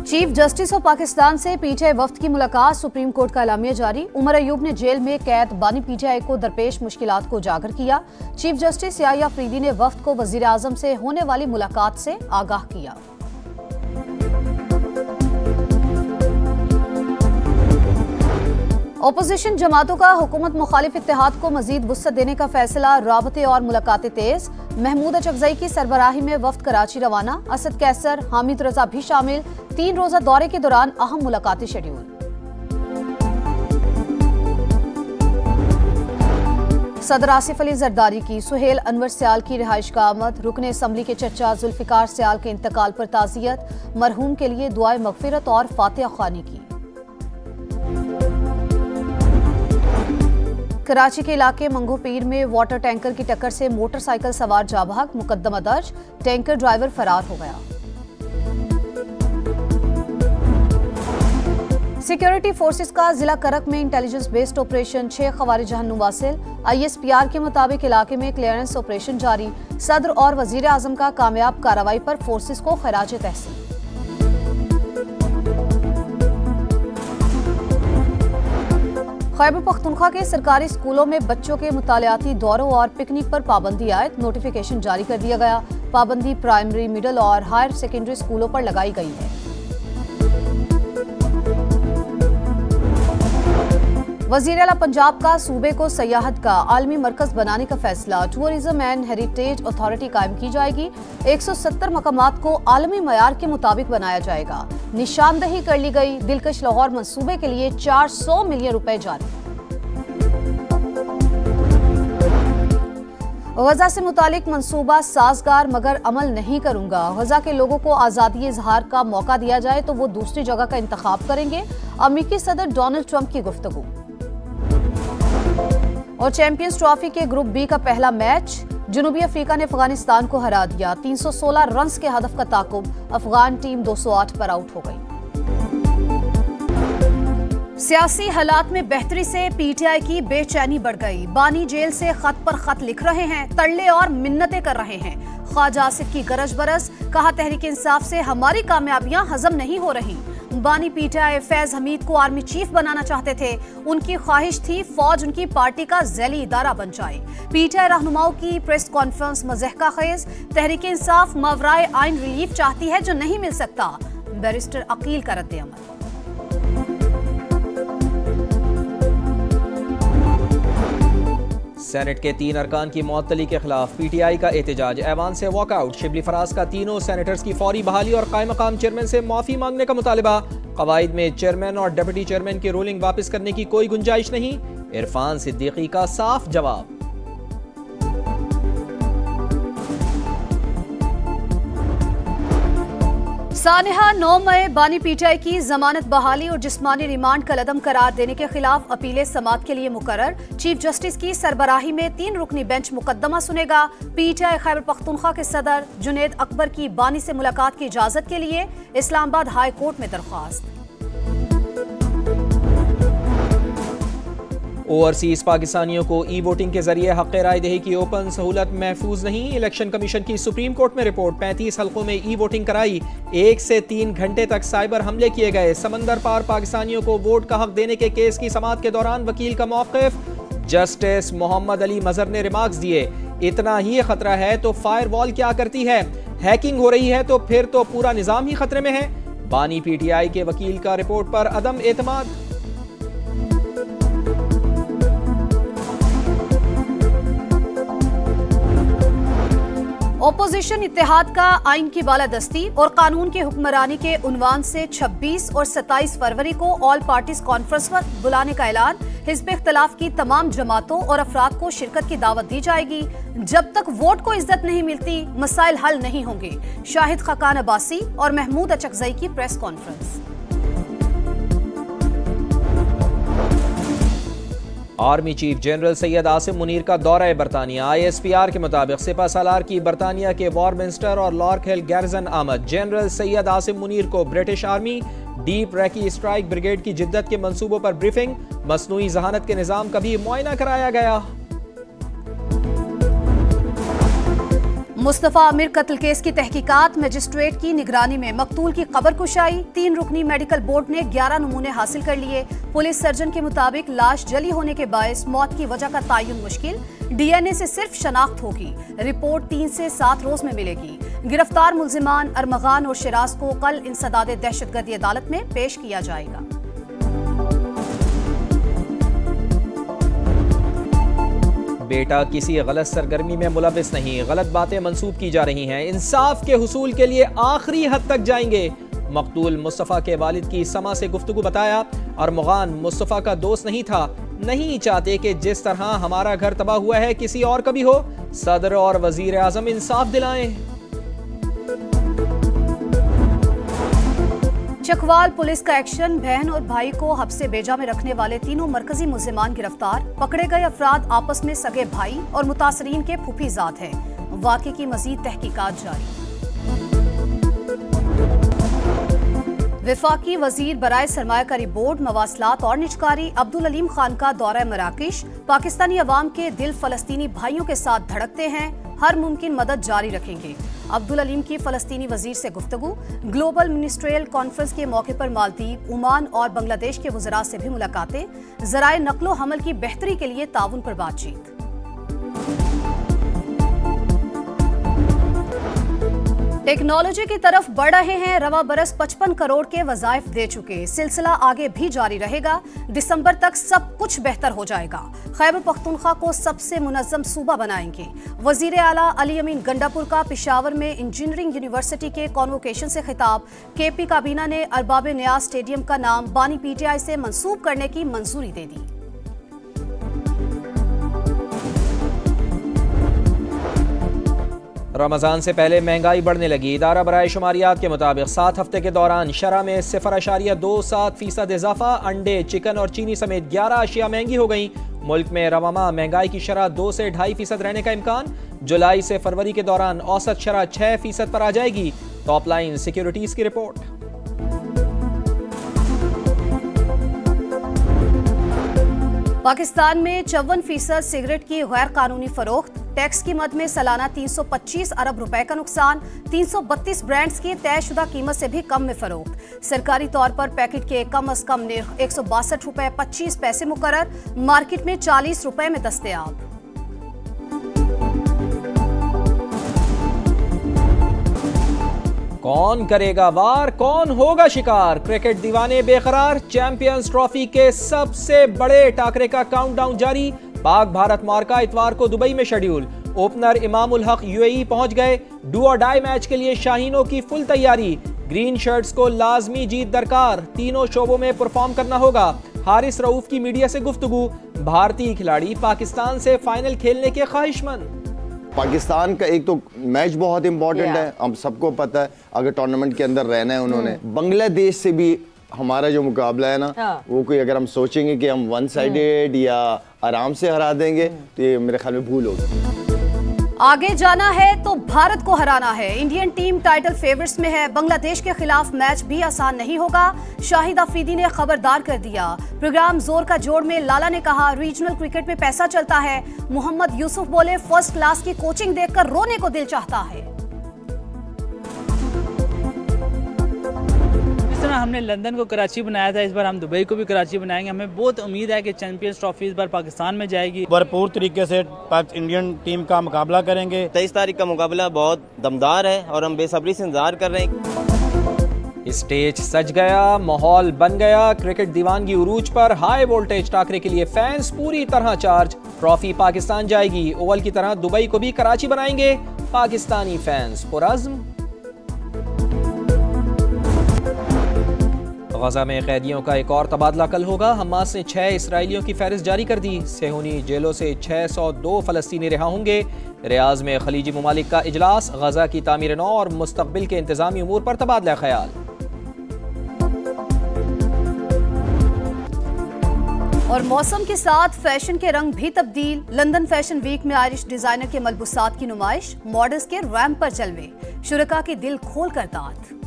Chief justice of Pakistan से PTI वफ्द की मुलाकात, सुप्रीम कोर्ट का एलामिया जारी। उमर अयूब ने जेल में कैद बानी पीटीआई को दरपेश मुश्किलात को उजागर किया। चीफ जस्टिस याह्या अफरीदी ने वफ्द को वजीर आजम से होने वाली मुलाकात से आगाह किया। ओपोजिशन जमातों का हुकूमत मुखालिफ इत्तेहाद को मजीद वुसअत देने का फैसला, राबते और मुलाकातें तेज। महमूद अचकजई की सरबराही में वफ्द कराची रवाना, असद कैसर, हामिद रजा भी शामिल। 3 रोजा दौरे के दौरान अहम मुलाकाती शेड्यूल। सदर आसिफ अली जरदारी की सुहेल अनवर सियाल की रिहाइश का आमद। रुकन असम्बली के चचा जुल्फिकार सियाल के इंतकाल पर ताज़ियत, मरहूम के लिए दुआए मगफिरत और फातिहा ख्वानी की। कराची के इलाके मंगो पीर में वाटर टैंकर की टक्कर से मोटरसाइकिल सवार जाबाक, मुकदमा दर्ज। टैंकर ड्राइवर फरार हो गया। सिक्योरिटी फोर्सेस का जिला करक में इंटेलिजेंस बेस्ड ऑपरेशन, 6 खवारिज जहन्नुम वासिल। ISPR के मुताबिक इलाके में क्लियरेंस ऑपरेशन जारी। सदर और वजीर आजम का कामयाब कार्रवाई पर फोर्सेस को खराज तहसीन। खैबर पख्तूनख्वा के सरकारी स्कूलों में बच्चों के मुतालियाती दौरों और पिकनिक पर पाबंदी आयद, नोटिफिकेशन जारी कर दिया गया। पाबंदी प्राइमरी, मिडिल और हायर सेकेंडरी स्कूलों पर लगाई गई है। वजीर आला पंजाब का सूबे को सयाहत का आलमी मरकज बनाने का फैसला, टूरिज्म एंड हेरिटेज अथॉरिटी कायम की जाएगी। 170 मकामात को आलमी मयार के मुताबिक बनाया जाएगा। निशानदही कर ली गई। दिलकश लाहौर मंसूबे के लिए 400 मिलियन रुपए जारी। गजा से मुतालिक मंसूबा साजगार मगर अमल नहीं करूंगा। गजा के लोगों को आज़ादी इजहार का मौका दिया जाए तो वो दूसरी जगह का इंतखाब करेंगे। अमेरिकी सदर डोनाल्ड ट्रंप की गुफ्तगू। और चैंपियंस ट्रॉफी के ग्रुप बी का पहला मैच, जनूबी अफ्रीका ने अफगानिस्तान को हरा दिया। 316 रन्स के हदफ का ताकुब, अफगान टीम 208 पर आउट हो गई। सियासी हालात में बेहतरी से पीटीआई की बेचैनी बढ़ गई। बानी जेल से खत पर खत लिख रहे हैं, तरले और मिन्नतें कर रहे हैं। ख्वाजा आसिफ की गरज बरस, कहा तहरीक इंसाफ से हमारी कामयाबियां हजम नहीं हो रही। बानी पीटीआई फैज हमीद को आर्मी चीफ बनाना चाहते थे। उनकी ख्वाहिश थी फौज उनकी पार्टी का झैली इदारा बन जाए। पीटीआई रहनुमाओं की प्रेस कॉन्फ्रेंस मज़हका खेज। तहरीक इंसाफ मावराए आइन रिलीफ चाहती है जो नहीं मिल सकता। बैरिस्टर अकील का रद्द-ए-अमल। सेनेट के 3 अरकान की मुअत्तली के खिलाफ पीटीआई का एहतजाज, ऐवान से वॉकआउट। शिबली फराज का तीनों सेनेटर्स की फौरी बहाली और कायम मकाम चेयरमैन से माफी मांगने का मुतालिबा। कवायद में चेयरमैन और डिप्टी चेयरमैन की रूलिंग वापस करने की कोई गुंजाइश नहीं। इरफान सिद्दीकी का साफ जवाब। सानिहा 9 मई बानी पीटीआई की जमानत बहाली और जिस्मानी रिमांड का लदम करार देने के खिलाफ अपीले समात के लिए मुकर्रर। चीफ जस्टिस की सरबराही में 3 रुकनी बेंच मुकदमा सुनेगा। पीटीआई खैबर पख्तूनख्वा के सदर जुनैद अकबर की बानी से मुलाकात की इजाजत के लिए इस्लामाबाद हाई कोर्ट में दरख्वास्त। ओवरसीज पाकिस्तानियों को ई वोटिंग के जरिए हक़ राय दही की ओपन सहूलत महफूज नहीं। इलेक्शन कमीशन की सुप्रीम कोर्ट में रिपोर्ट, 35 हल्कों में ई वोटिंग कराई। 1 से 3 घंटे तक साइबर हमले किए गए। समंदर पार पाकिस्तानियों को वोट का हक देने के केस की समाअत के दौरान वकील का मौक़िफ़। जस्टिस मोहम्मद अली मजहर ने रिमार्क्स दिए, इतना ही खतरा है तो फायरवॉल क्या करती है? हैकिंग हो रही है तो फिर तो पूरा निज़ाम ही खतरे में है। बानी पीटीआई के वकील का रिपोर्ट पर अदम एतमाद। ओपोजिशन इत्तेहाद का आइन की बालादस्ती और कानून की हुक्मरानी के उन्वान से 26 और 27 फरवरी को ऑल पार्टीज कॉन्फ्रेंस पर बुलाने का ऐलान। हिज़्ब इख्तिलाफ की तमाम जमातों और अफराद को शिरकत की दावत दी जाएगी। जब तक वोट को इज्जत नहीं मिलती, मसाइल हल नहीं होंगे। शाहिद खाकान अब्बासी और महमूद अचकजई की press conference. Army chief general Syed Asim Munir का दौरा बरतानिया। ISPR के मुताबिक सिपा सालार की बरतानिया के वॉर मिनिस्टर और लॉर्क हिल गैरिसन आमद। जनरल सैयद आसिम मुनीर को British army deep recce strike brigade की जिद्दत के मंसूबों पर ब्रीफिंग। मसनूई जहानत के निज़ाम का भी मुआयना कराया गया। मुस्तफा आमिर कत्ल केस की तहकीकात मजिस्ट्रेट की निगरानी में मकतूल की कब्र कुशाई। 3 रुकनी मेडिकल बोर्ड ने 11 नमूने हासिल कर लिए। पुलिस सर्जन के मुताबिक लाश जली होने के बायस मौत की वजह का तयन मुश्किल। डीएनए से सिर्फ शनाख्त होगी। रिपोर्ट 3 से 7 रोज में मिलेगी। गिरफ्तार मुल्जिमान अरमगान और शिराज को कल इंसदाद दहशतगर्दी अदालत में पेश किया जाएगा। बेटा किसी गलत सरगर्मी में मुलविस नहीं, गलत बातें मंसूब की जा रही हैं। इंसाफ के हुसूल के लिए आखिरी हद तक जाएंगे। मकतूल मुस्तफ़ा के वालिद की समा से गुफ्तगू बताया। अरमगान मुस्तफ़ा का दोस्त नहीं था। नहीं चाहते कि जिस तरह हमारा घर तबाह हुआ है किसी और का भी हो। सदर और वजीर आजम इंसाफ दिलाएं। चकवाल पुलिस का एक्शन। बहन और भाई को हब्से बेजा में रखने वाले तीनों मरकजी मुल्जिमान गिरफ्तार। पकड़े गए अफराद आपस में सगे भाई और मुतासरीन के फूफीजाद हैं। वाक़े की मजीद तहकीकात जारी। विफाकी वजीर बराए सरमायाकारी बोर्ड, मवासलात और निजकारी अब्दुल अलीम खान का दौरा मराकश। पाकिस्तानी अवाम के दिल फलस्तीनी भाइयों के साथ धड़कते हैं। हर मुमकिन मदद जारी रखेंगे। अब्दुल अलीम की फलस्तीनी वजीर से गुफ्तगू। ग्लोबल मिनिस्ट्रियल कॉन्फ्रेंस के मौके पर मालदीव, ओमान और बांग्लादेश के वज़रा से भी मुलाकातें। ज़राए नक्लो हमल की बेहतरी के लिए ताउन पर बातचीत। टेक्नोलॉजी की तरफ बढ़ रहे हैं। रवा बरस 55 करोड़ के वज़ाइफ दे चुके। सिलसिला आगे भी जारी रहेगा। दिसंबर तक सब कुछ बेहतर हो जाएगा। खैबर पख्तूनख्वा को सबसे मुनज़्ज़म सूबा बनाएंगे। वज़ीर आला अली अमीन गंडापुर का पेशावर में इंजीनियरिंग यूनिवर्सिटी के कॉन्वोकेशन से खिताब। केपी काबीना ने अरबाब न्याज स्टेडियम का नाम बानी पीटीआई से मंसूब करने की मंजूरी दे दी। रमजान से पहले महंगाई बढ़ने लगी। इदारा बराए शुमारियात के मुताबिक 7 हफ्ते के दौरान शरह में 0.27% इजाफा। अंडे, चिकन और चीनी समेत 11 अशिया महंगी हो गई। मुल्क में रवामा महंगाई की शरह 2 से 2.5% रहने का इम्कान। जुलाई से फरवरी के दौरान औसत शरह 6% पर आ जाएगी। टॉप लाइन सिक्योरिटीज की रिपोर्ट। पाकिस्तान में 54% सिगरेट की गैर कानूनी फरोख्त। टैक्स की मद में सालाना 325 अरब रुपए का नुकसान। 332 ब्रांड्स की तयशुदा कीमत से भी कम में फरोख्त। सरकारी तौर पर पैकेट के कम अज कम निर्ख 162 रुपए 25 पैसे मुकर्रर। मार्केट में 40 रुपए में दस्तयाब। कौन करेगा वार, कौन होगा शिकार? क्रिकेट दीवाने बेकरार। चैंपियंस ट्रॉफी के सबसे बड़े टाकरे का काउंटडाउन जारी। पाक भारत मार्का इतवार को दुबई में schedule. Opener Imam ul Haq UAE पहुंच गए। डू और डाई मैच के लिए शाहीनों की फुल तैयारी। ग्रीन शर्ट्स को लाजमी जीत दरकार। तीनों शोबों में परफॉर्म करना होगा। हारिस रऊफ की मीडिया से गुफ्तगू। भारतीय खिलाड़ी पाकिस्तान से फाइनल खेलने के ख्वाहिशमंद। पाकिस्तान का एक तो मैच बहुत इंपॉर्टेंट है, हम सबको पता है। अगर टूर्नामेंट के अंदर रहना है उन्होंने। बांग्लादेश से भी हमारा जो मुकाबला है ना, वो कोई अगर हम सोचेंगे कि हम वन साइडेड या आराम से हरा देंगे तो ये मेरे ख्याल में भूल होगी। आगे जाना है तो भारत को हराना है। इंडियन टीम टाइटल फेवरेट्स में है। बांग्लादेश के खिलाफ मैच भी आसान नहीं होगा। शाहिद अफरीदी ने खबरदार कर दिया। प्रोग्राम जोर का जोड़ में लाला ने कहा रीजनल क्रिकेट में पैसा चलता है। मोहम्मद यूसुफ बोले फर्स्ट क्लास की कोचिंग देखकर रोने को दिल चाहता है। हमने लंदन को कराची बनाया था, इस बार हम दुबई को भी कराची बनाएंगे। हमें बहुत उम्मीद है कि चैंपियंस ट्रॉफी इस बार पाकिस्तान में जाएगी। भरपूर तरीके से इंडियन टीम का मुकाबला करेंगे। 23 तारीख का मुकाबला बहुत दमदार है और हम बेसब्री से इंतजार कर रहे हैं। स्टेज सज गया, माहौल बन गया। क्रिकेट दीवानगी उरूज पर। हाई वोल्टेज टाकरे के लिए फैंस पूरी तरह चार्ज। ट्रॉफी पाकिस्तान जाएगी। ओवल की तरह दुबई को भी कराची बनाएंगे पाकिस्तानी फैंस पुरअज़्म। गजा में कैदियों का एक और तबादला कल होगा। हमास ने 6 इसराइलियों की फहरिस्त जारी कर दी। सेहूनी जेलों से 602 फलस्तीनी रिहा होंगे। रियाज में खलीजी ममालिक का इजलास। गजा की तामीर नौ और मुस्तकबिल के इंतजामी उमूर पर तबादला ख्याल। और मौसम के साथ फैशन के रंग भी तब्दील। लंदन फैशन वीक में आयरिश डिजाइनर के मलबूसात की नुमाइश। मॉडल्स के रैंप पर जलवे। शुरका के दिल खोल कर दांत।